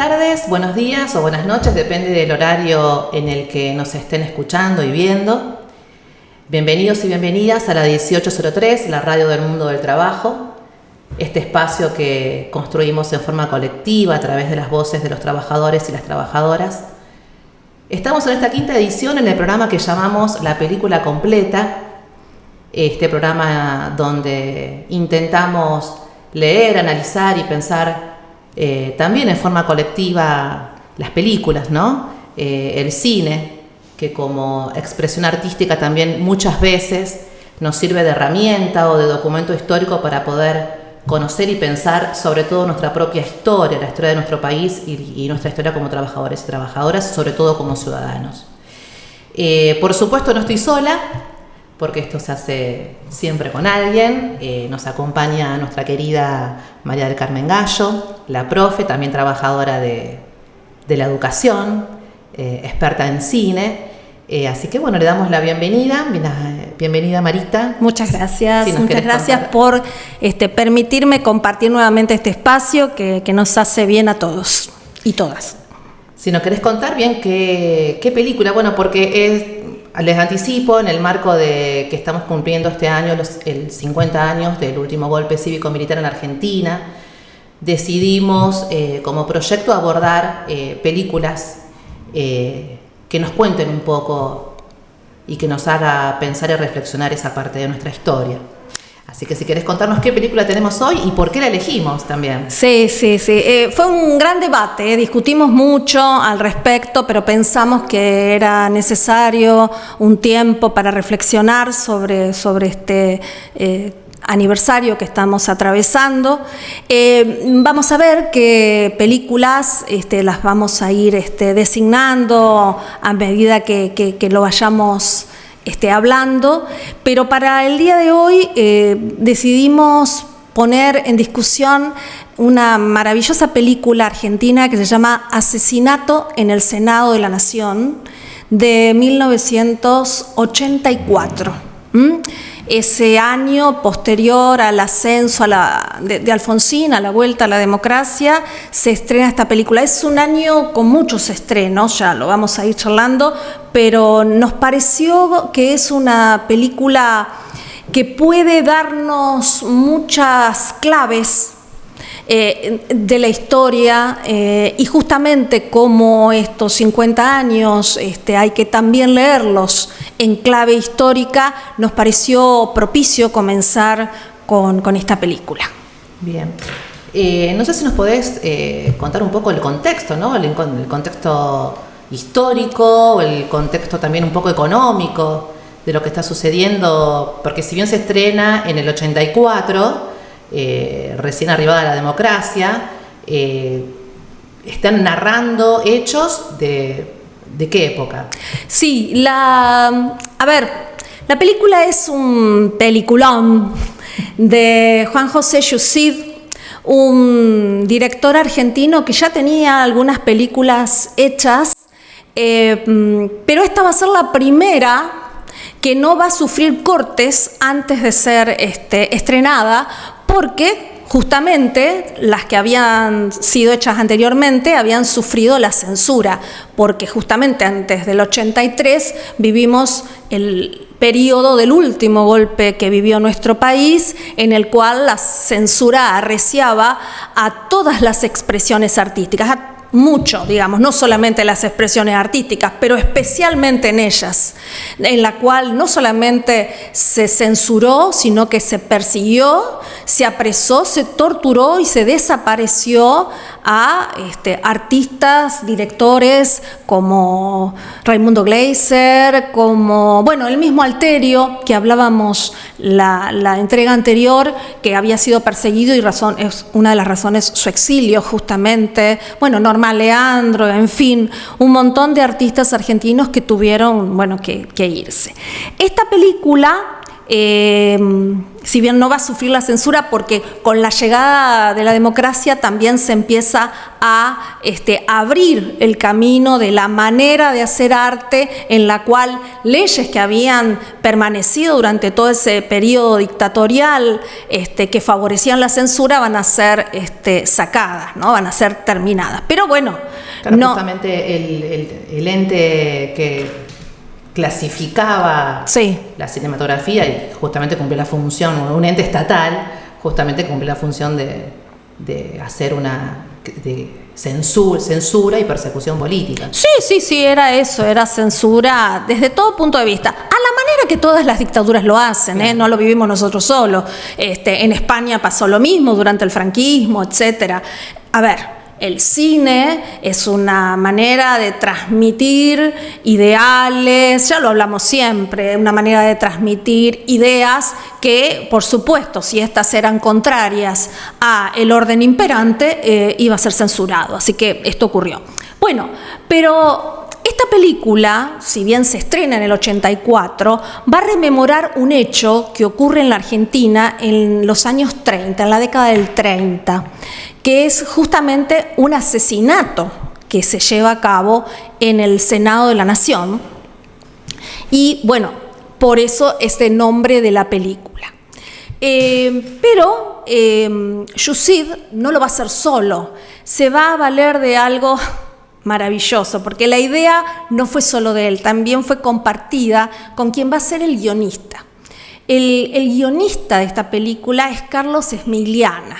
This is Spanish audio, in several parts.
tardes, buenos días o buenas noches, depende del horario en el que nos estén escuchando y viendo. Bienvenidos y bienvenidas a la 1803, la radio del mundo del trabajo, este espacio que construimos en forma colectiva a través de las voces de los trabajadores y las trabajadoras. Estamos en esta quinta edición en el programa que llamamos La Película Completa, este programa donde intentamos leer, analizar y pensar también en forma colectiva las películas, ¿no? El cine, que como expresión artística también muchas veces nos sirve de herramienta o de documento histórico para poder conocer y pensar sobre todo nuestra propia historia, la historia de nuestro país y nuestra historia como trabajadores y trabajadoras, sobre todo como ciudadanos. Por supuesto no estoy sola, porque esto se hace siempre con alguien. Nos acompaña nuestra querida María del Carmen Gallo, la profe, también trabajadora de la educación, experta en cine. Así que bueno, le damos la bienvenida. Bienvenida, Marita. Muchas gracias, muchas gracias por permitirme compartir nuevamente este espacio que nos hace bien a todos y todas. Si nos querés contar bien qué película, bueno, porque les anticipo, en el marco de que estamos cumpliendo este año el 50 años del último golpe cívico-militar en Argentina, decidimos como proyecto abordar películas que nos cuenten un poco y que nos haga pensar y reflexionar esa parte de nuestra historia. Así que si querés contarnos qué película tenemos hoy y por qué la elegimos también. Sí. Fue un gran debate, discutimos mucho al respecto, pero pensamos que era necesario un tiempo para reflexionar sobre este aniversario que estamos atravesando. Vamos a ver qué películas las vamos a ir designando a medida que lo vayamos hablando, pero para el día de hoy decidimos poner en discusión una maravillosa película argentina que se llama Asesinato en el Senado de la Nación, de 1984. Ese año posterior al ascenso de Alfonsín, a la vuelta a la democracia, se estrena esta película. Es un año con muchos estrenos, ya lo vamos a ir charlando, pero nos pareció que es una película que puede darnos muchas claves de la historia, y justamente como estos 50 años hay que también leerlos en clave histórica, nos pareció propicio comenzar con esta película. Bien. No sé si nos podés contar un poco el contexto, ¿no? El contexto histórico, el contexto también un poco económico de lo que está sucediendo, porque si bien se estrena en el 84, recién arribada a la democracia, están narrando hechos de qué época. Sí, la película es un peliculón de Juan José Yusid, un director argentino que ya tenía algunas películas hechas, pero esta va a ser la primera que no va a sufrir cortes antes de ser estrenada, porque justamente las que habían sido hechas anteriormente habían sufrido la censura, porque justamente antes del 83 vivimos el periodo del último golpe que vivió nuestro país, en el cual la censura arreciaba a todas las expresiones artísticas, mucho, digamos, no solamente las expresiones artísticas, pero especialmente en ellas, en la cual no solamente se censuró, sino que se persiguió, se apresó, se torturó y se desapareció a artistas, directores como Raimundo Gleiser, como, el mismo Alterio, que hablábamos la entrega anterior, que había sido perseguido y es una de las razones su exilio, justamente, Norma Leandro, en fin, un montón de artistas argentinos que tuvieron, que irse. Esta película si bien no va a sufrir la censura, porque con la llegada de la democracia también se empieza a abrir el camino de la manera de hacer arte, en la cual leyes que habían permanecido durante todo ese periodo dictatorial que favorecían la censura van a ser sacadas, ¿no? Van a ser terminadas. Pero bueno, claro, no. Justamente el ente que clasificaba la cinematografía y justamente cumplió la función, un ente estatal justamente cumplió la función de hacer de censura y persecución política. Sí, era eso, era censura desde todo punto de vista, a la manera que todas las dictaduras lo hacen, no lo vivimos nosotros solos. En España pasó lo mismo durante el franquismo, etcétera. A ver, el cine es una manera de transmitir ideales, ya lo hablamos siempre, una manera de transmitir ideas que, por supuesto, si estas eran contrarias al orden imperante, iba a ser censurado. Así que esto ocurrió. Bueno, pero esta película, si bien se estrena en el 84, va a rememorar un hecho que ocurre en la Argentina en los años 30, en la década del 30, que es justamente un asesinato que se lleva a cabo en el Senado de la Nación. Y bueno, por eso este nombre de la película. Pero Yousseed no lo va a hacer solo, se va a valer de algo maravilloso, porque la idea no fue solo de él, también fue compartida con quien va a ser el guionista. El guionista de esta película es Carlos Smigliana,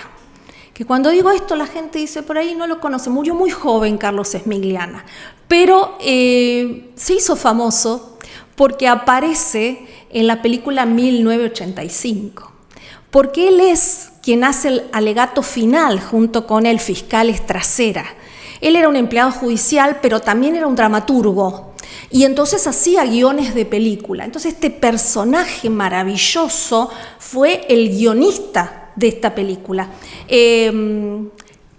que cuando digo esto la gente dice, por ahí no lo conoce, murió muy joven Carlos Smigliana, pero se hizo famoso porque aparece en la película 1985, porque él es quien hace el alegato final junto con el fiscal Estracera. Él era un empleado judicial, pero también era un dramaturgo, y entonces hacía guiones de película. Entonces este personaje maravilloso fue el guionista de esta película.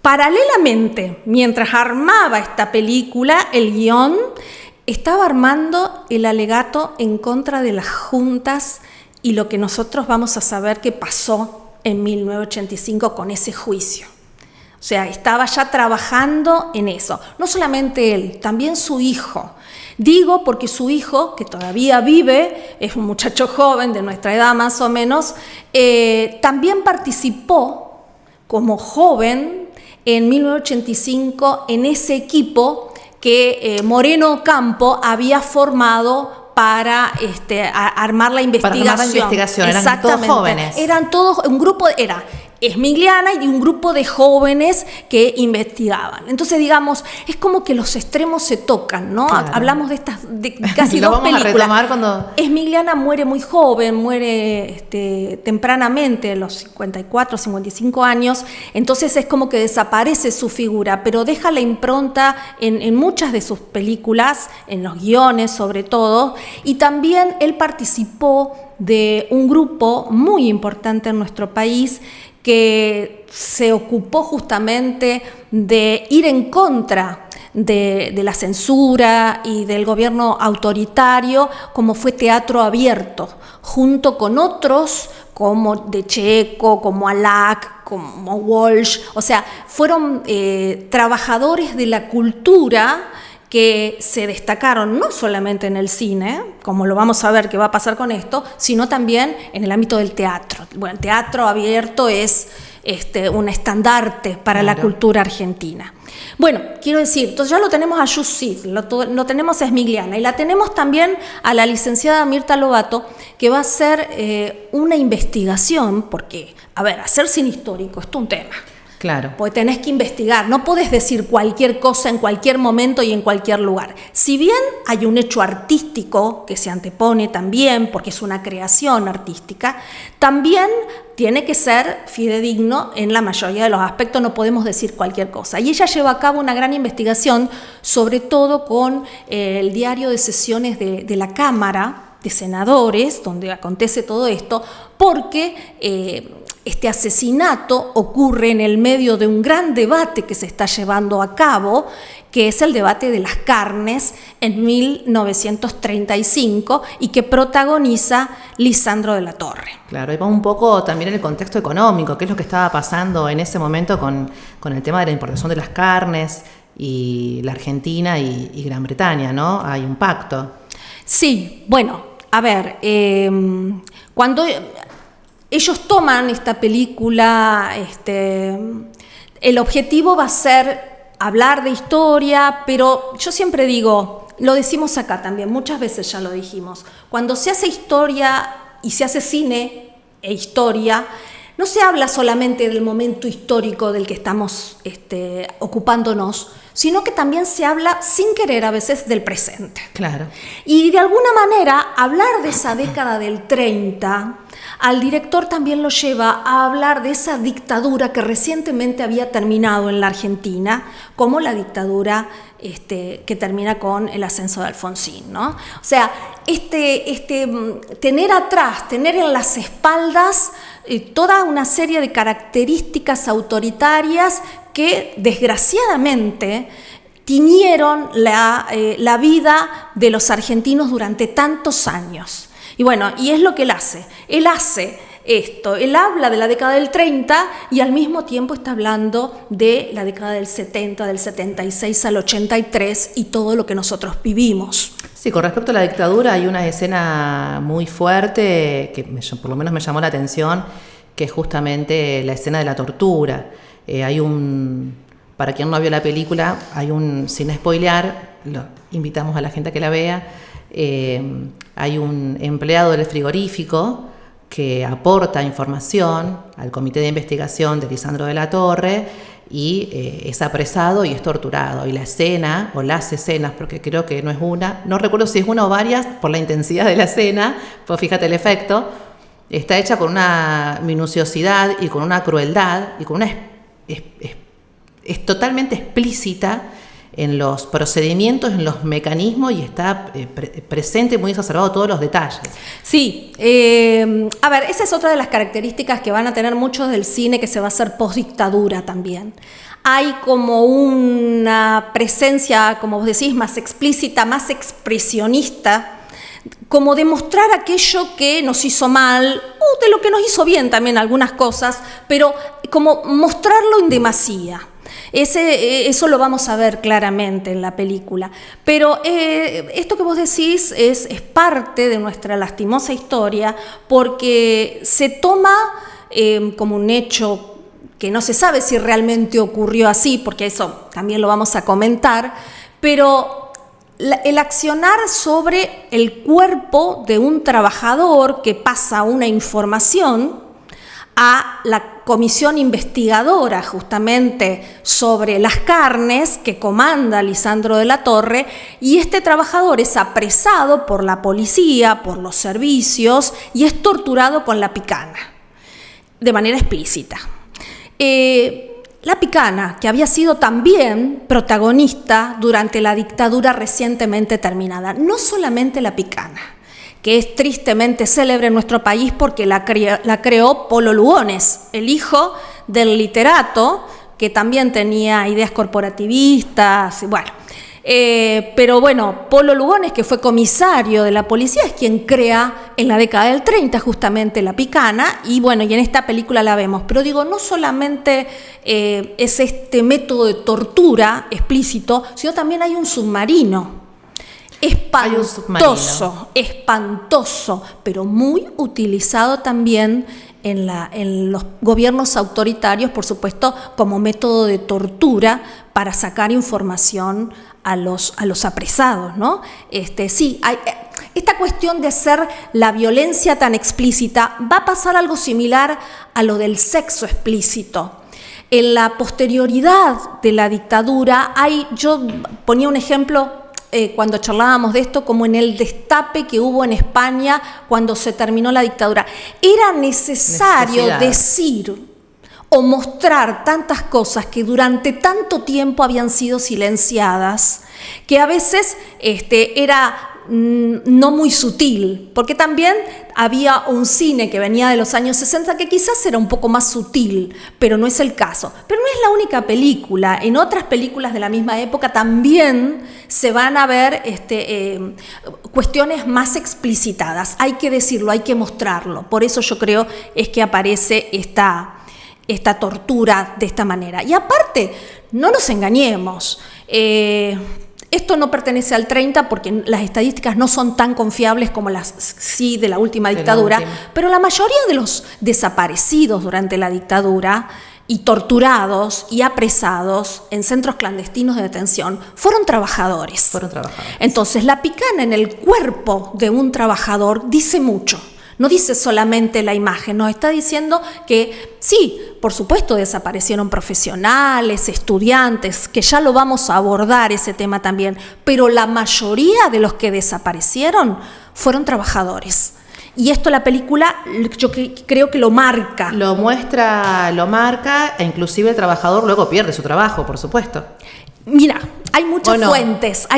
Paralelamente, mientras armaba esta película, el guión, estaba armando el alegato en contra de las juntas y lo que nosotros vamos a saber que pasó en 1985 con ese juicio. O sea, estaba ya trabajando en eso. No solamente él, también su hijo. Digo porque su hijo, que todavía vive, es un muchacho joven de nuestra edad más o menos, también participó como joven en 1985 en ese equipo que Moreno Ocampo había formado para armar la investigación. Para armar la investigación, eran todos jóvenes. Eran todos, un grupo, era Smigliana y un grupo de jóvenes que investigaban. Entonces, digamos, es como que los extremos se tocan, ¿no? Claro. Hablamos de casi dos películas. Vamos a retomar cuando Smigliana muere muy joven, muere tempranamente, a los 54, 55 años. Entonces es como que desaparece su figura, pero deja la impronta en muchas de sus películas, en los guiones sobre todo, y también él participó de un grupo muy importante en nuestro país que se ocupó justamente de ir en contra de la censura y del gobierno autoritario, como fue Teatro Abierto, junto con otros como De Checo, como Alac, como Walsh. O sea, fueron trabajadores de la cultura que se destacaron no solamente en el cine, como lo vamos a ver que va a pasar con esto, sino también en el ámbito del teatro. Bueno, el Teatro Abierto es un estandarte para la cultura argentina. Bueno, quiero decir, entonces ya lo tenemos a Yousseed, lo tenemos a Smigliana, y la tenemos también a la licenciada Mirta Lobato, que va a hacer una investigación, porque, a ver, hacer cine histórico es todo un tema. Claro. Porque tenés que investigar, no podés decir cualquier cosa en cualquier momento y en cualquier lugar. Si bien hay un hecho artístico que se antepone también, porque es una creación artística, también tiene que ser fidedigno en la mayoría de los aspectos, no podemos decir cualquier cosa. Y ella lleva a cabo una gran investigación, sobre todo con el diario de sesiones de la Cámara de Senadores, donde acontece todo esto, porque Este asesinato ocurre en el medio de un gran debate que se está llevando a cabo, que es el debate de las carnes en 1935 y que protagoniza Lisandro de la Torre. Claro, y va un poco también en el contexto económico, qué es lo que estaba pasando en ese momento con el tema de la importación de las carnes y la Argentina y Gran Bretaña, ¿no? Hay un pacto. Sí, bueno, a ver, cuando ellos toman esta película, el objetivo va a ser hablar de historia, pero yo siempre digo, lo decimos acá también, muchas veces ya lo dijimos, cuando se hace historia y se hace cine e historia, no se habla solamente del momento histórico del que estamos ocupándonos, sino que también se habla sin querer a veces del presente. Claro. Y de alguna manera hablar de esa década del 30 al director también lo lleva a hablar de esa dictadura que recientemente había terminado en la Argentina, como la dictadura que termina con el ascenso de Alfonsín, ¿no? O sea, tener atrás, tener en las espaldas toda una serie de características autoritarias que desgraciadamente tiñeron la vida de los argentinos durante tantos años. Y bueno, y es lo que él hace. Él hace esto, él habla de la década del 30 y al mismo tiempo está hablando de la década del 70, del 76 al 83 y todo lo que nosotros vivimos. Sí, con respecto a la dictadura hay una escena muy fuerte que por lo menos me llamó la atención, que es justamente la escena de la tortura. Para quien no vio la película, sin spoilear, lo invitamos a la gente a que la vea, hay un empleado del frigorífico que aporta información al comité de investigación de Lisandro de la Torre y es apresado y es torturado. Y la escena, o las escenas, porque creo que no es una, no recuerdo si es una o varias, por la intensidad de la escena, pues fíjate el efecto, está hecha con una minuciosidad y con una crueldad y con es totalmente explícita en los procedimientos, en los mecanismos y está presente, muy exacerbado todos los detalles. Sí, a ver, esa es otra de las características que van a tener muchos del cine que se va a hacer post-dictadura también. Hay como una presencia, como vos decís, más explícita, más expresionista, como demostrar aquello que nos hizo mal, o de lo que nos hizo bien también algunas cosas, pero como mostrarlo en demasía. Eso lo vamos a ver claramente en la película. Pero esto que vos decís es parte de nuestra lastimosa historia, porque se toma como un hecho que no se sabe si realmente ocurrió así, porque eso también lo vamos a comentar, pero el accionar sobre el cuerpo de un trabajador que pasa una información a la comisión investigadora justamente sobre las carnes que comanda Lisandro de la Torre, y este trabajador es apresado por la policía, por los servicios, y es torturado con la picana, de manera explícita. La picana, que había sido también protagonista durante la dictadura recientemente terminada, no solamente la picana, que es tristemente célebre en nuestro país porque la creó Polo Lugones, el hijo del literato, que también tenía ideas corporativistas, bueno. Pero bueno, Polo Lugones, que fue comisario de la policía, es quien crea en la década del 30 justamente la picana, y bueno, y en esta película la vemos. Pero digo, no solamente es este método de tortura explícito, sino también hay un submarino. Espantoso, pero muy utilizado también en los gobiernos autoritarios, por supuesto, como método de tortura para sacar información a los apresados, ¿no? Sí, esta cuestión de hacer la violencia tan explícita, va a pasar algo similar a lo del sexo explícito. En la posterioridad de la dictadura, yo ponía un ejemplo cuando charlábamos de esto, como en el destape que hubo en España cuando se terminó la dictadura. Era necesario decir o mostrar tantas cosas que durante tanto tiempo habían sido silenciadas, que a veces era no muy sutil, porque también había un cine que venía de los años 60 que quizás era un poco más sutil, pero no es el caso. Pero no es la única película. En otras películas de la misma época también se van a ver cuestiones más explicitadas. Hay que decirlo, hay que mostrarlo. Por eso yo creo es que aparece esta tortura de esta manera. Y aparte, no nos engañemos, esto no pertenece al 30 porque las estadísticas no son tan confiables como las sí de la última dictadura, pero la mayoría de los desaparecidos durante la dictadura y torturados y apresados en centros clandestinos de detención fueron trabajadores. Entonces, la picana en el cuerpo de un trabajador dice mucho. No dice solamente la imagen, nos está diciendo que sí, por supuesto desaparecieron profesionales, estudiantes, que ya lo vamos a abordar ese tema también, pero la mayoría de los que desaparecieron fueron trabajadores. Y esto la película yo creo que lo marca. Lo muestra, lo marca, e inclusive el trabajador luego pierde su trabajo, por supuesto. Mira, hay muchas fuentes.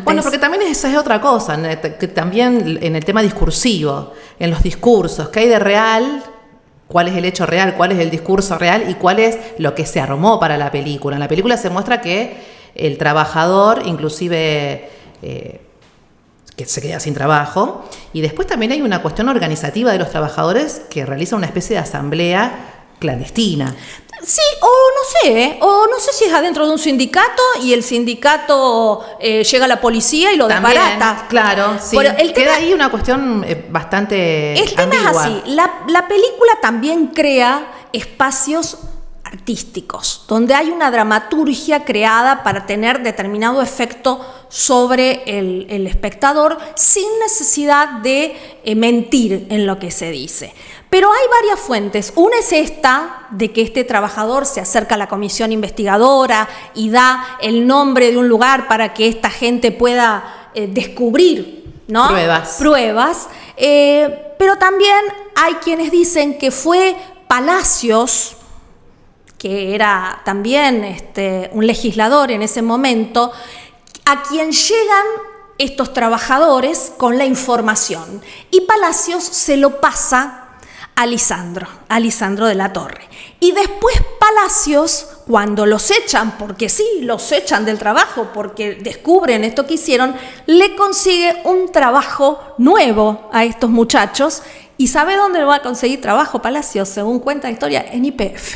Bueno, porque también esa es otra cosa, que también en el tema discursivo, en los discursos, ¿qué hay de real? ¿Cuál es el hecho real? ¿Cuál es el discurso real? ¿Y cuál es lo que se armó para la película? En la película se muestra que el trabajador, inclusive, que se queda sin trabajo, y después también hay una cuestión organizativa de los trabajadores que realiza una especie de asamblea clandestina. Sí, o no sé si es adentro de un sindicato y el sindicato llega a la policía y lo desbarata. Claro, sí. Queda ahí una cuestión bastante El tema ambigua. es así, la película también crea espacios artísticos, donde hay una dramaturgia creada para tener determinado efecto sobre el espectador sin necesidad de mentir en lo que se dice. Pero hay varias fuentes. Una es esta, de que este trabajador se acerca a la comisión investigadora y da el nombre de un lugar para que esta gente pueda descubrir, ¿no? Pruebas. Pero también hay quienes dicen que fue Palacios, que era también un legislador en ese momento, a quien llegan estos trabajadores con la información. Y Palacios se lo pasa a Lisandro de la Torre. Y después Palacios, cuando los echan, porque sí, los echan del trabajo, porque descubren esto que hicieron, le consigue un trabajo nuevo a estos muchachos. ¿Y sabe dónde va a conseguir trabajo Palacios? Según cuenta la historia, en YPF.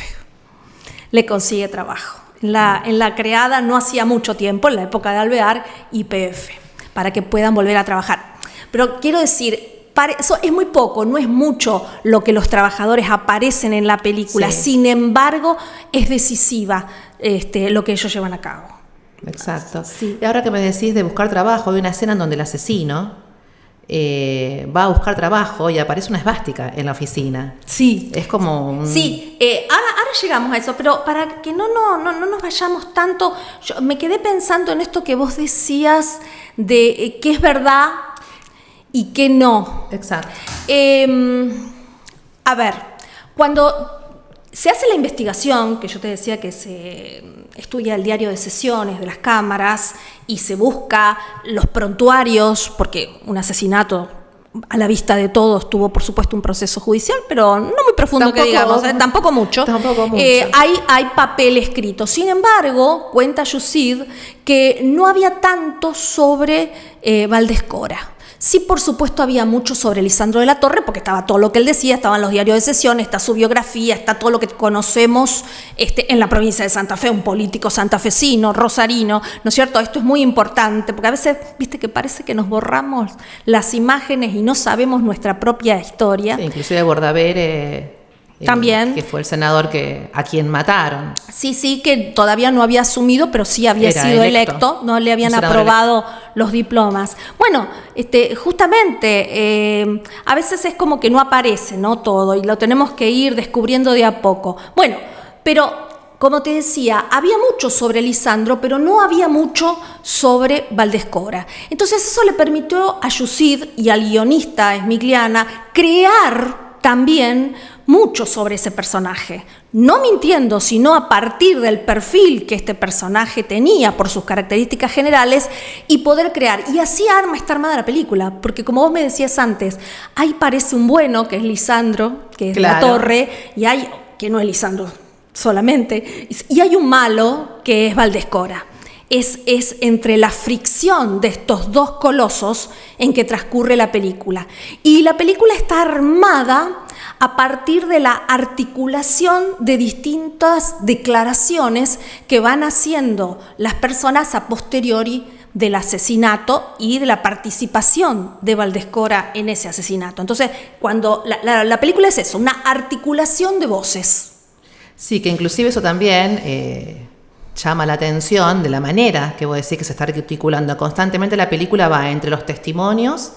Le consigue trabajo. En la creada no hacía mucho tiempo, en la época de Alvear, YPF, para que puedan volver a trabajar. Pero quiero decir, eso es muy poco, no es mucho lo que los trabajadores aparecen en la película. Sí. Sin embargo, es decisiva lo que ellos llevan a cabo. Exacto. Sí. Y ahora que me decís de buscar trabajo, hay una escena en donde el asesino va a buscar trabajo y aparece una esvástica en la oficina. Sí. Es como un... Sí, ahora llegamos a eso, pero para que no nos vayamos tanto, yo me quedé pensando en esto que vos decías de qué es verdad y qué no. Exacto. A ver, cuando se hace la investigación, que yo te decía que se estudia el diario de sesiones de las cámaras y se busca los prontuarios, porque un asesinato a la vista de todos tuvo, por supuesto, un proceso judicial, pero no muy profundo que digamos, tampoco mucho. Hay papel escrito. Sin embargo, cuenta Yusid que no había tanto sobre Valdés Cora. Sí, por supuesto, había mucho sobre Lisandro de la Torre, porque estaba todo lo que él decía, estaban los diarios de sesión, está su biografía, está todo lo que conocemos en la provincia de Santa Fe, un político santafesino, rosarino, ¿no es cierto? Esto es muy importante, porque a veces, viste, que parece que nos borramos las imágenes y no sabemos nuestra propia historia. Sí, inclusive Bordaber... También. Que fue el senador a quien mataron. Sí, que todavía no había asumido, pero sí había sido electo. No le habían aprobado los diplomas. Bueno, justamente, a veces es como que no aparece, ¿no? Todo, y lo tenemos que ir descubriendo de a poco. Bueno, pero como te decía, había mucho sobre Lisandro, pero no había mucho sobre Valdés Cora. Entonces eso le permitió a Yusid y al guionista Smigliana crear también mucho sobre ese personaje, no mintiendo, sino a partir del perfil que este personaje tenía por sus características generales y poder crear. Y así está armada la película, porque como vos me decías antes, ahí parece un bueno, que es Lisandro, que es La Torre, y hay, que no es Lisandro solamente, y hay un malo, que es Valdescora. Es entre la fricción de estos dos colosos en que transcurre la película. Y la película está armada a partir de la articulación de distintas declaraciones que van haciendo las personas a posteriori del asesinato y de la participación de Valdescora en ese asesinato. Entonces, cuando la película es eso, una articulación de voces. Sí, que inclusive eso también llama la atención de la manera que vos decís que se está articulando. Constantemente la película va entre los testimonios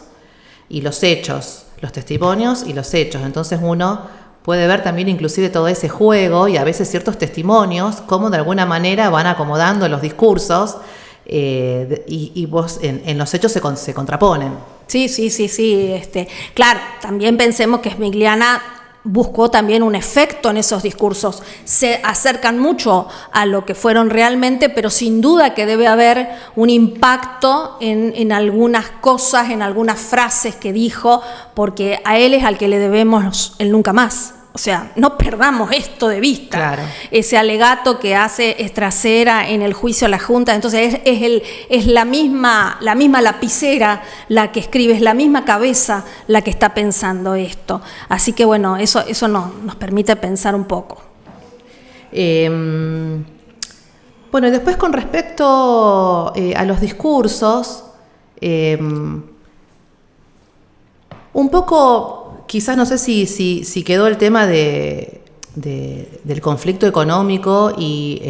y los hechos. Los testimonios y los hechos. Entonces uno puede ver también inclusive todo ese juego y a veces ciertos testimonios, cómo de alguna manera van acomodando los discursos y vos en los hechos se contraponen. Sí. Claro, también pensemos que Smigliana buscó también un efecto en esos discursos. Se acercan mucho a lo que fueron realmente, pero sin duda que debe haber un impacto en algunas cosas, en algunas frases que dijo, porque a él es al que le debemos el nunca más. O sea, no perdamos esto de vista. Claro. Ese alegato que hace Estracera en el juicio a la Junta, entonces es la misma lapicera la que escribe, es la misma cabeza la que está pensando esto. Así que bueno, eso nos permite pensar un poco. Bueno, y después con respecto a los discursos, un poco... Quizás no sé si quedó el tema del conflicto económico y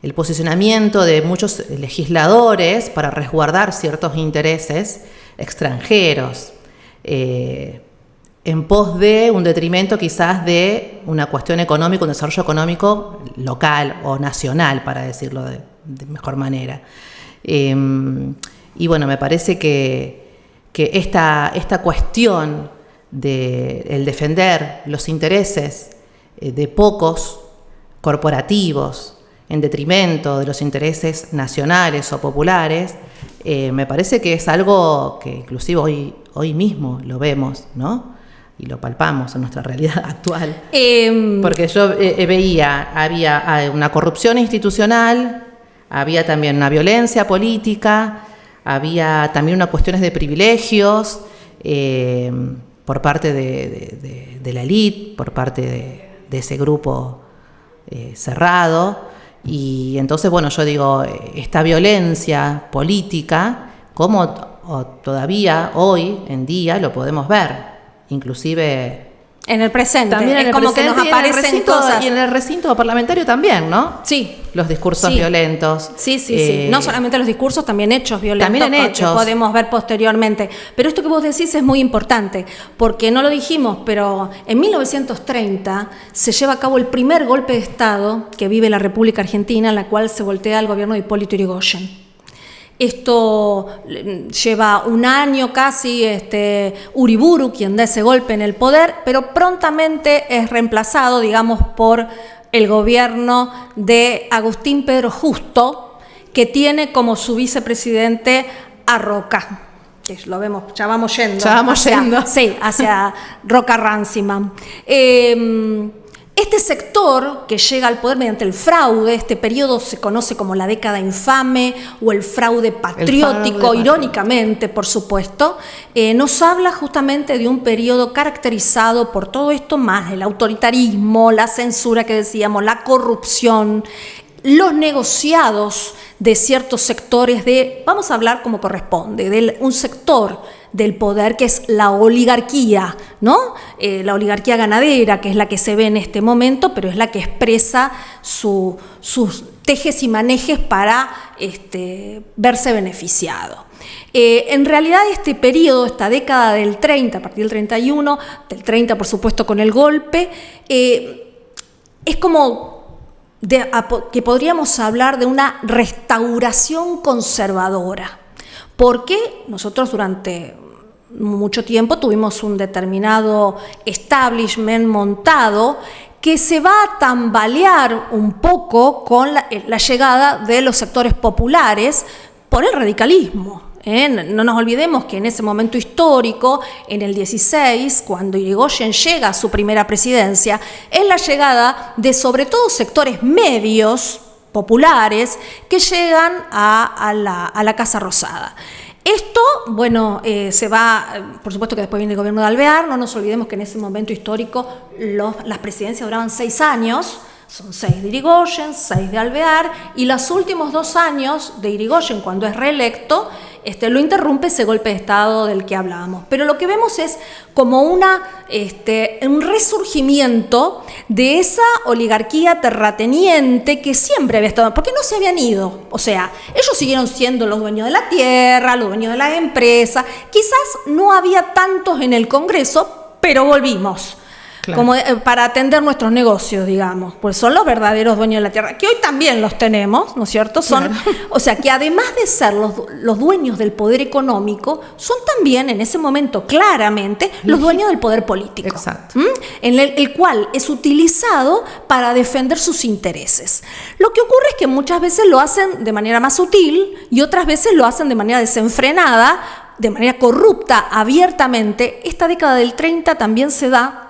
el posicionamiento de muchos legisladores para resguardar ciertos intereses extranjeros en pos de un detrimento quizás de una cuestión económica, un desarrollo económico local o nacional, para decirlo de mejor manera. Y bueno, me parece que esta cuestión de el defender los intereses de pocos corporativos en detrimento de los intereses nacionales o populares, me parece que es algo que inclusive hoy mismo lo vemos, ¿no? Y lo palpamos en nuestra realidad actual. Porque yo había una corrupción institucional, había también una violencia política, había también unas cuestiones de privilegios, por parte de la élite, por parte de ese grupo cerrado. Y entonces, bueno, yo digo, esta violencia política, como todavía hoy en día lo podemos ver, inclusive... En el presente, también es como que nos aparecen cosas. Y en el recinto parlamentario también, ¿no? Sí. Los discursos violentos. Sí. No solamente los discursos, también hechos violentos. También en hechos. Que podemos ver posteriormente. Pero esto que vos decís es muy importante, porque no lo dijimos, pero en 1930 se lleva a cabo el primer golpe de Estado que vive la República Argentina, en la cual se voltea el gobierno de Hipólito Yrigoyen. Esto lleva un año casi, Uriburu, quien da ese golpe en el poder, pero prontamente es reemplazado, digamos, por el gobierno de Agustín Pedro Justo, que tiene como su vicepresidente a Roca. Que lo vemos, ya vamos yendo. Sí, hacia Roca Ranciman. Este sector que llega al poder mediante el fraude, este periodo se conoce como la década infame o el fraude patriótico, irónicamente, por supuesto, nos habla justamente de un periodo caracterizado por todo esto más, el autoritarismo, la censura que decíamos, la corrupción, los negociados de ciertos sectores vamos a hablar como corresponde, de un sector del poder que es la oligarquía, ¿no? La oligarquía ganadera, que es la que se ve en este momento, pero es la que expresa sus tejes y manejes para verse beneficiado. En realidad este periodo, esta década del 30, a partir del 31, del 30 por supuesto con el golpe, es como que podríamos hablar de una restauración conservadora. Porque nosotros durante mucho tiempo tuvimos un determinado establishment montado que se va a tambalear un poco con la llegada de los sectores populares por el radicalismo. No nos olvidemos que en ese momento histórico, en el 16, cuando Irigoyen llega a su primera presidencia, es la llegada de sobre todo sectores medios populares que llegan a la Casa Rosada. Esto, bueno, se va, por supuesto que después viene el gobierno de Alvear, no nos olvidemos que en ese momento histórico las presidencias duraban 6 años, son 6 de Irigoyen, 6 de Alvear, y los últimos 2 años de Irigoyen, cuando es reelecto, lo interrumpe ese golpe de Estado del que hablábamos. Pero lo que vemos es como un resurgimiento de esa oligarquía terrateniente que siempre había estado, porque no se habían ido. O sea, ellos siguieron siendo los dueños de la tierra, los dueños de la empresa. Quizás no había tantos en el Congreso, pero volvimos. Claro. Como para atender nuestros negocios, digamos, pues son los verdaderos dueños de la tierra, que hoy también los tenemos, ¿no es cierto? Son, claro. O sea, que además de ser los dueños del poder económico, son también en ese momento claramente los dueños del poder político. Exacto. En el cual es utilizado para defender sus intereses. Lo que ocurre es que muchas veces lo hacen de manera más sutil y otras veces lo hacen de manera desenfrenada, de manera corrupta, abiertamente. Esta década del 30 también se da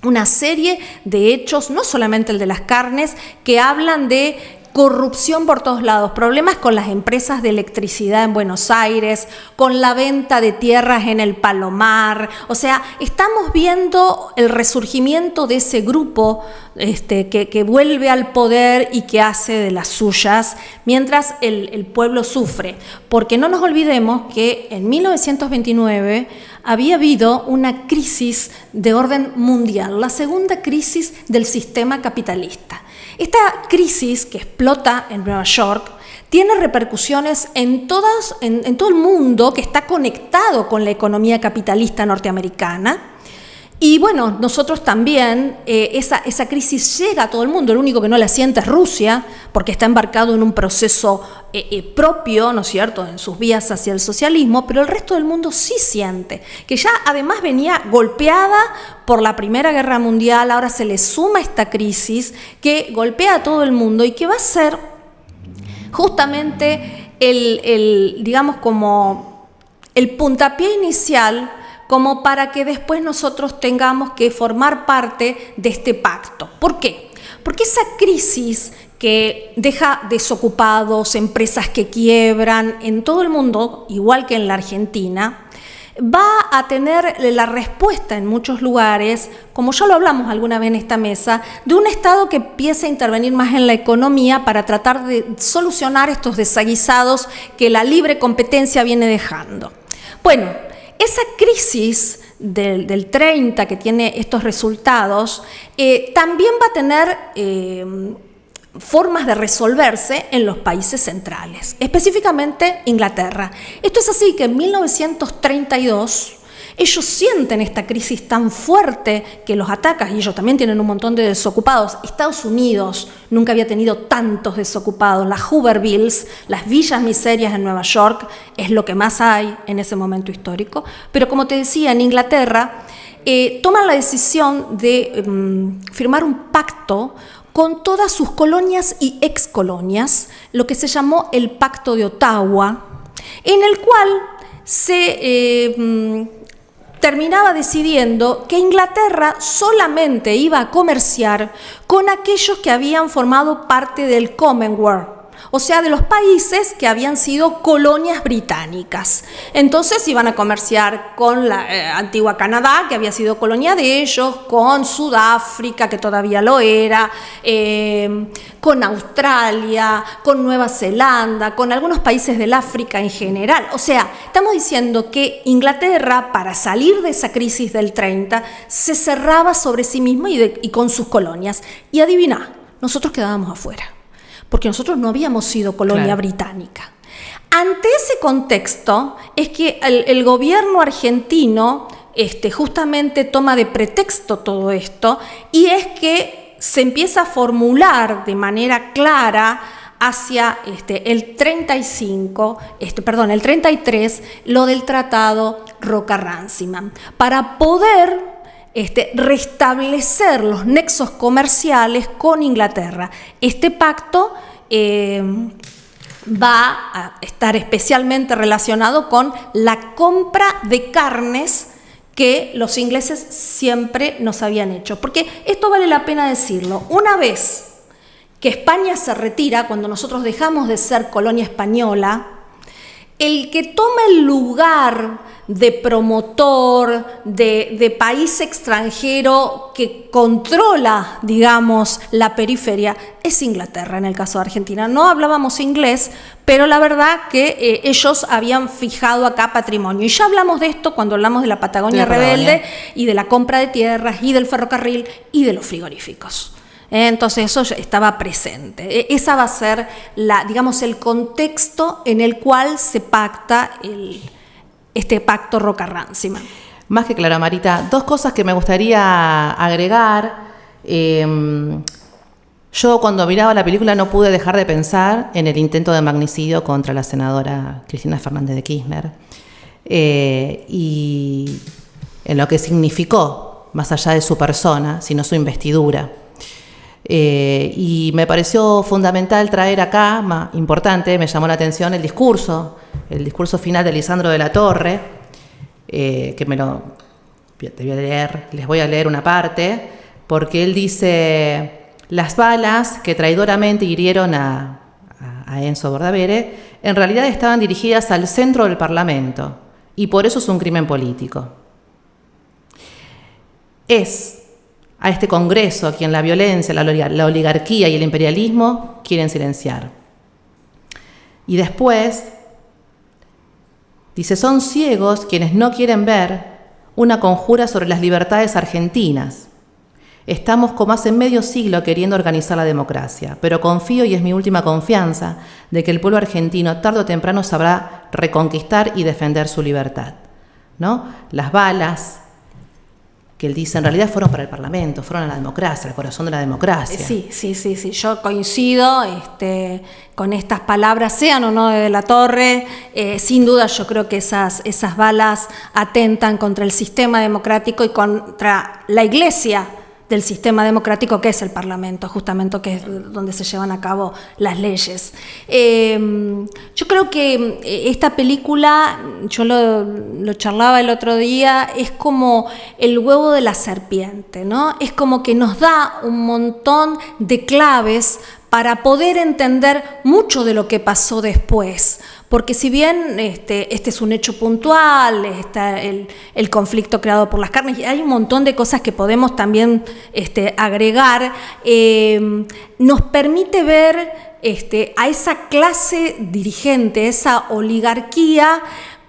una serie de hechos, no solamente el de las carnes, que hablan de corrupción por todos lados, problemas con las empresas de electricidad en Buenos Aires, con la venta de tierras en el Palomar. O sea, estamos viendo el resurgimiento de ese grupo que vuelve al poder y que hace de las suyas, mientras el pueblo sufre. Porque no nos olvidemos que en 1929 había habido una crisis de orden mundial, la segunda crisis del sistema capitalista. Esta crisis que explota en Nueva York tiene repercusiones en todo el mundo que está conectado con la economía capitalista norteamericana. Y bueno, nosotros también, esa crisis llega a todo el mundo. El único que no la siente es Rusia, porque está embarcado en un proceso propio, ¿no es cierto?, en sus vías hacia el socialismo, pero el resto del mundo sí siente, que ya además venía golpeada por la Primera Guerra Mundial, ahora se le suma esta crisis que golpea a todo el mundo y que va a ser justamente digamos, como el puntapié inicial como para que después nosotros tengamos que formar parte de este pacto. ¿Por qué? Porque esa crisis que deja desocupados, empresas que quiebran en todo el mundo, igual que en la Argentina, va a tener la respuesta en muchos lugares, como ya lo hablamos alguna vez en esta mesa, de un Estado que empieza a intervenir más en la economía para tratar de solucionar estos desaguisados que la libre competencia viene dejando. Bueno, esa crisis del 30 que tiene estos resultados también va a tener formas de resolverse en los países centrales, específicamente Inglaterra. Esto es así que en 1932 ellos sienten esta crisis tan fuerte que los ataca, y ellos también tienen un montón de desocupados. Estados Unidos nunca había tenido tantos desocupados. Las Hoovervilles, las villas miserias en Nueva York, es lo que más hay en ese momento histórico. Pero como te decía, en Inglaterra toman la decisión de firmar un pacto con todas sus colonias y excolonias, lo que se llamó el Pacto de Ottawa, en el cual se terminaba decidiendo que Inglaterra solamente iba a comerciar con aquellos que habían formado parte del Commonwealth, o sea, de los países que habían sido colonias británicas. Entonces iban a comerciar con la antigua Canadá, que había sido colonia de ellos, con Sudáfrica, que todavía lo era, con Australia, con Nueva Zelanda, con algunos países del África en general. O sea, estamos diciendo que Inglaterra, para salir de esa crisis del 30, se cerraba sobre sí mismo y con sus colonias. Y adivina, nosotros quedábamos afuera, porque nosotros no habíamos sido colonia británica. Ante ese contexto es que el gobierno argentino justamente toma de pretexto todo esto, y es que se empieza a formular de manera clara hacia el 33, lo del Tratado Roca-Runciman, para poder restablecer los nexos comerciales con Inglaterra. Este pacto va a estar especialmente relacionado con la compra de carnes que los ingleses siempre nos habían hecho. Porque esto vale la pena decirlo. Una vez que España se retira, cuando nosotros dejamos de ser colonia española, el que toma el lugar de promotor, de país extranjero que controla, digamos, la periferia, es Inglaterra en el caso de Argentina. No hablábamos inglés, pero la verdad que ellos habían fijado acá patrimonio. Y ya hablamos de esto cuando hablamos de la Patagonia Rebelde y de la compra de tierras y del ferrocarril y de los frigoríficos. Entonces eso estaba presente. Esa va a ser el contexto en el cual se pacta este pacto Roca-Runciman. Más que claro, Marita. Dos cosas que me gustaría agregar. Yo cuando miraba la película no pude dejar de pensar en el intento de magnicidio contra la senadora Cristina Fernández de Kirchner y en lo que significó, más allá de su persona, sino su investidura. Y me pareció fundamental traer acá, importante, me llamó la atención el discurso final de Lisandro de la Torre, que les voy a leer una parte, porque él dice: las balas que traidoramente hirieron a Enzo Bordavere en realidad estaban dirigidas al centro del Parlamento, y por eso es un crimen político. Es a este Congreso a quien la violencia, la oligarquía y el imperialismo quieren silenciar. Y después dice: son ciegos quienes no quieren ver una conjura sobre las libertades argentinas. Estamos como hace medio siglo queriendo organizar la democracia, pero confío, y es mi última confianza, de que el pueblo argentino tarde o temprano sabrá reconquistar y defender su libertad, ¿no? Las balas que él dice en realidad fueron para el Parlamento, fueron a la democracia, al corazón de la democracia. Sí, yo coincido con estas palabras, sean o no de la Torre. Sin duda yo creo que esas balas atentan contra el sistema democrático y contra la Iglesia del sistema democrático, que es el Parlamento, justamente, que es donde se llevan a cabo las leyes. Yo creo que esta película, yo lo charlaba el otro día, es como el huevo de la serpiente, ¿no? Es como que nos da un montón de claves para poder entender mucho de lo que pasó después. Porque si bien este es un hecho puntual, está el conflicto creado por las carnes, y hay un montón de cosas que podemos también agregar, nos permite ver a esa clase dirigente, esa oligarquía,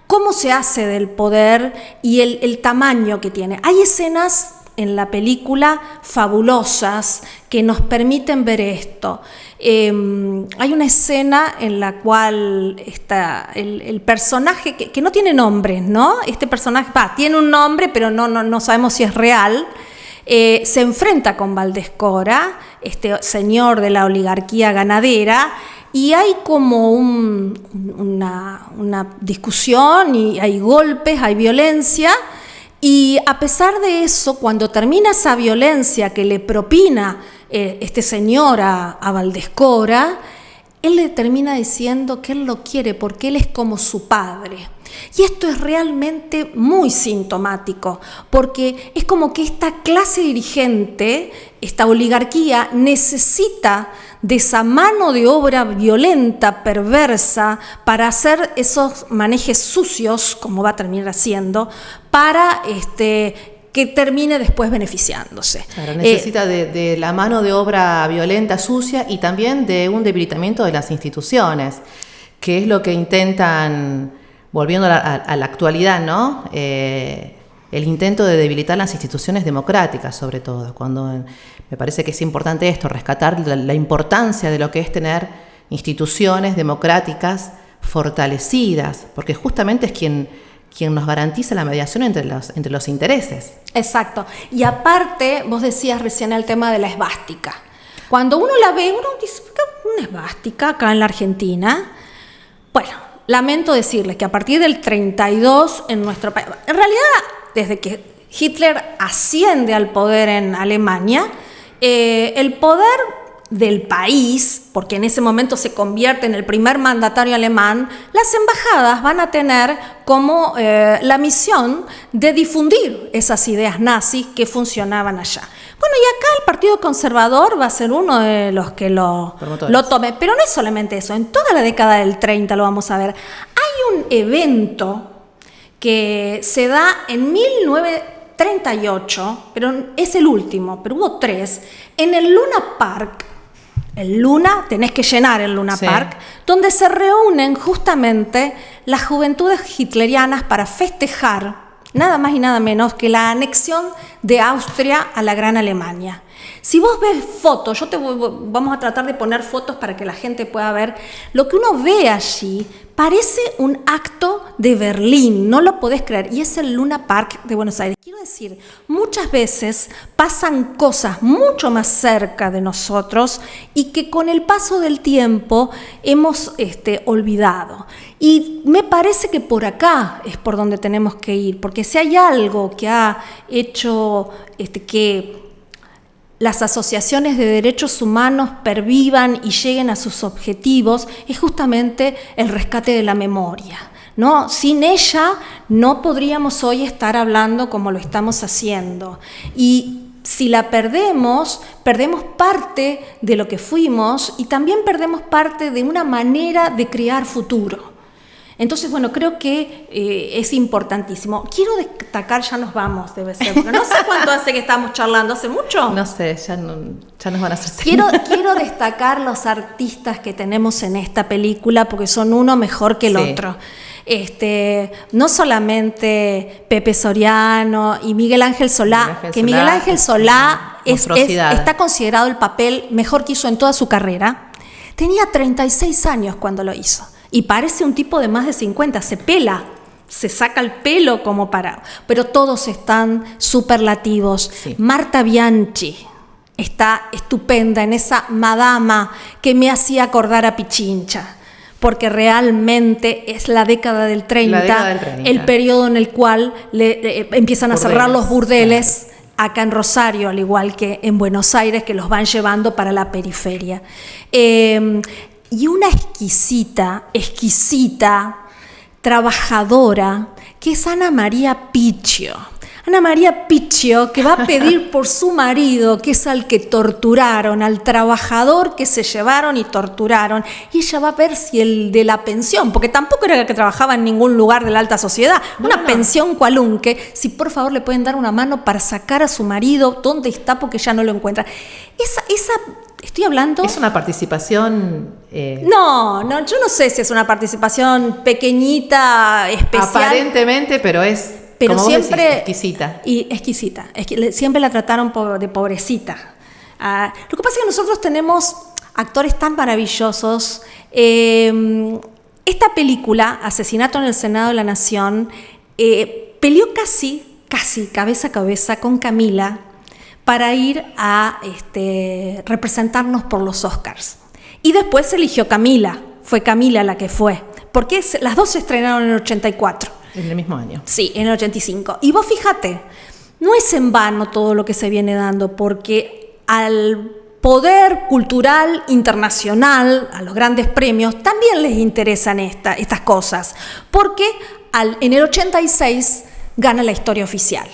cómo se hace del poder y el tamaño que tiene. Hay escenas en la película fabulosas que nos permiten ver esto. Hay una escena en la cual está el personaje que no tiene nombre, ¿no? Este personaje tiene un nombre, pero no sabemos si es real. Se enfrenta con Valdés-Cora, este señor de la oligarquía ganadera, y hay como una discusión, y hay golpes, hay violencia. Y a pesar de eso, cuando termina esa violencia que le propina este señor a Valdés-Cora, él le termina diciendo que él lo quiere porque él es como su padre. Y esto es realmente muy sintomático, porque es como que esta clase dirigente, esta oligarquía, necesita de esa mano de obra violenta, perversa, para hacer esos manejes sucios, como va a terminar haciendo, para que termine después beneficiándose. Claro, necesita de la mano de obra violenta, sucia, y también de un debilitamiento de las instituciones, que es lo que intentan, volviendo a la actualidad, ¿no? El intento de debilitar las instituciones democráticas, sobre todo, cuando me parece que es importante esto, rescatar la importancia de lo que es tener instituciones democráticas fortalecidas, porque justamente es quien nos garantiza la mediación entre los intereses. Exacto. Y aparte, vos decías recién el tema de la esvástica. Cuando uno la ve, uno dice, una esvástica acá en la Argentina. Bueno, lamento decirles que a partir del 32 en nuestro país, en realidad desde que Hitler asciende al poder en Alemania, el poder del país, porque en ese momento se convierte en el primer mandatario alemán, las embajadas van a tener como la misión de difundir esas ideas nazis que funcionaban allá. Bueno, y acá el Partido Conservador va a ser uno de los que lo tome, pero no es solamente eso, en toda la década del 30 lo vamos a ver. Hay un evento que se da en 1938, pero es el último, pero hubo 3, en el Luna Park. El Luna, tenés que llenar el Luna Park, donde se reúnen justamente las juventudes hitlerianas para festejar nada más y nada menos que la anexión de Austria a la Gran Alemania. Si vos ves fotos, vamos a tratar de poner fotos para que la gente pueda ver, lo que uno ve allí parece un acto de Berlín, no lo podés creer, y es el Luna Park de Buenos Aires. Quiero decir, muchas veces pasan cosas mucho más cerca de nosotros y que con el paso del tiempo hemos olvidado. Y me parece que por acá es por donde tenemos que ir, porque si hay algo que ha hecho que las asociaciones de derechos humanos pervivan y lleguen a sus objetivos, es justamente el rescate de la memoria, ¿no? Sin ella no podríamos hoy estar hablando como lo estamos haciendo. Y si la perdemos, perdemos parte de lo que fuimos y también perdemos parte de una manera de crear futuro. Entonces, bueno, creo que es importantísimo. Quiero destacar, ya nos vamos, debe ser, porque no sé cuánto hace que estamos charlando, ¿hace mucho? No sé, ya nos van a hacer Quiero destacar los artistas que tenemos en esta película, porque son uno mejor que el otro. No solamente Pepe Soriano y Miguel Ángel Solá, Miguel Ángel Solá está considerado el papel mejor que hizo en toda su carrera. Tenía 36 años cuando lo hizo. Y parece un tipo de más de 50, se pela, se saca el pelo como para... Pero todos están superlativos. Sí. Marta Bianchi está estupenda en esa madama que me hacía acordar a Pichincha, porque realmente es la década del 30, el periodo en el cual empiezan a cerrar los burdeles, claro, acá en Rosario, al igual que en Buenos Aires, que los van llevando para la periferia. Y una exquisita, trabajadora, que es Ana María Picchio. Ana María Picchio, que va a pedir por su marido, que es al que torturaron, al trabajador que se llevaron y torturaron. Y ella va a ver si el de la pensión, porque tampoco era que trabajaba en ningún lugar de la alta sociedad, pensión cualunque, si por favor le pueden dar una mano para sacar a su marido, ¿dónde está? Porque ya no lo encuentra. Esa estoy hablando... ¿Es una participación...? No, yo no sé si es una participación pequeñita, especial. Aparentemente, pero es, pero como siempre, vos decís, exquisita. Y exquisita. Siempre la trataron de pobrecita. Lo que pasa es que nosotros tenemos actores tan maravillosos. Esta película, Asesinato en el Senado de la Nación, peleó casi cabeza a cabeza con Camila para ir a representarnos por los Oscars. Y después se eligió Camila, fue Camila la que fue, porque las dos se estrenaron en el 84. En el mismo año. Sí, en el 85. Y vos fíjate, no es en vano todo lo que se viene dando, porque al poder cultural internacional, a los grandes premios, también les interesan estas cosas, porque en el 86 gana La Historia Oficial.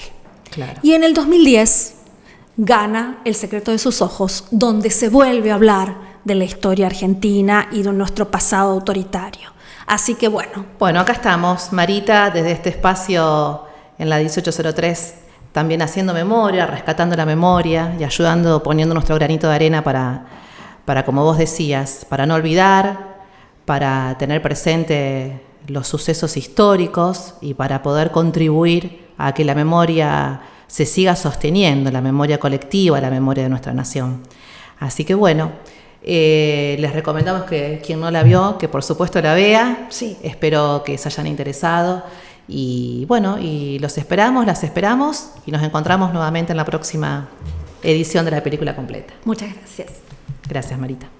Claro. Y en el 2010 gana El Secreto de sus Ojos, donde se vuelve a hablar de la historia argentina y de nuestro pasado autoritario. Así que bueno. Bueno, acá estamos, Marita, desde este espacio en la 1803, también haciendo memoria, rescatando la memoria y ayudando, poniendo nuestro granito de arena para, como vos decías, para no olvidar, para tener presente los sucesos históricos y para poder contribuir a que la memoria se siga sosteniendo, la memoria colectiva, la memoria de nuestra nación. Así que bueno, les recomendamos que quien no la vio, que por supuesto la vea. Sí. Espero que se hayan interesado y bueno, y las esperamos y nos encontramos nuevamente en la próxima edición de la película completa. Muchas gracias. Gracias, Marita.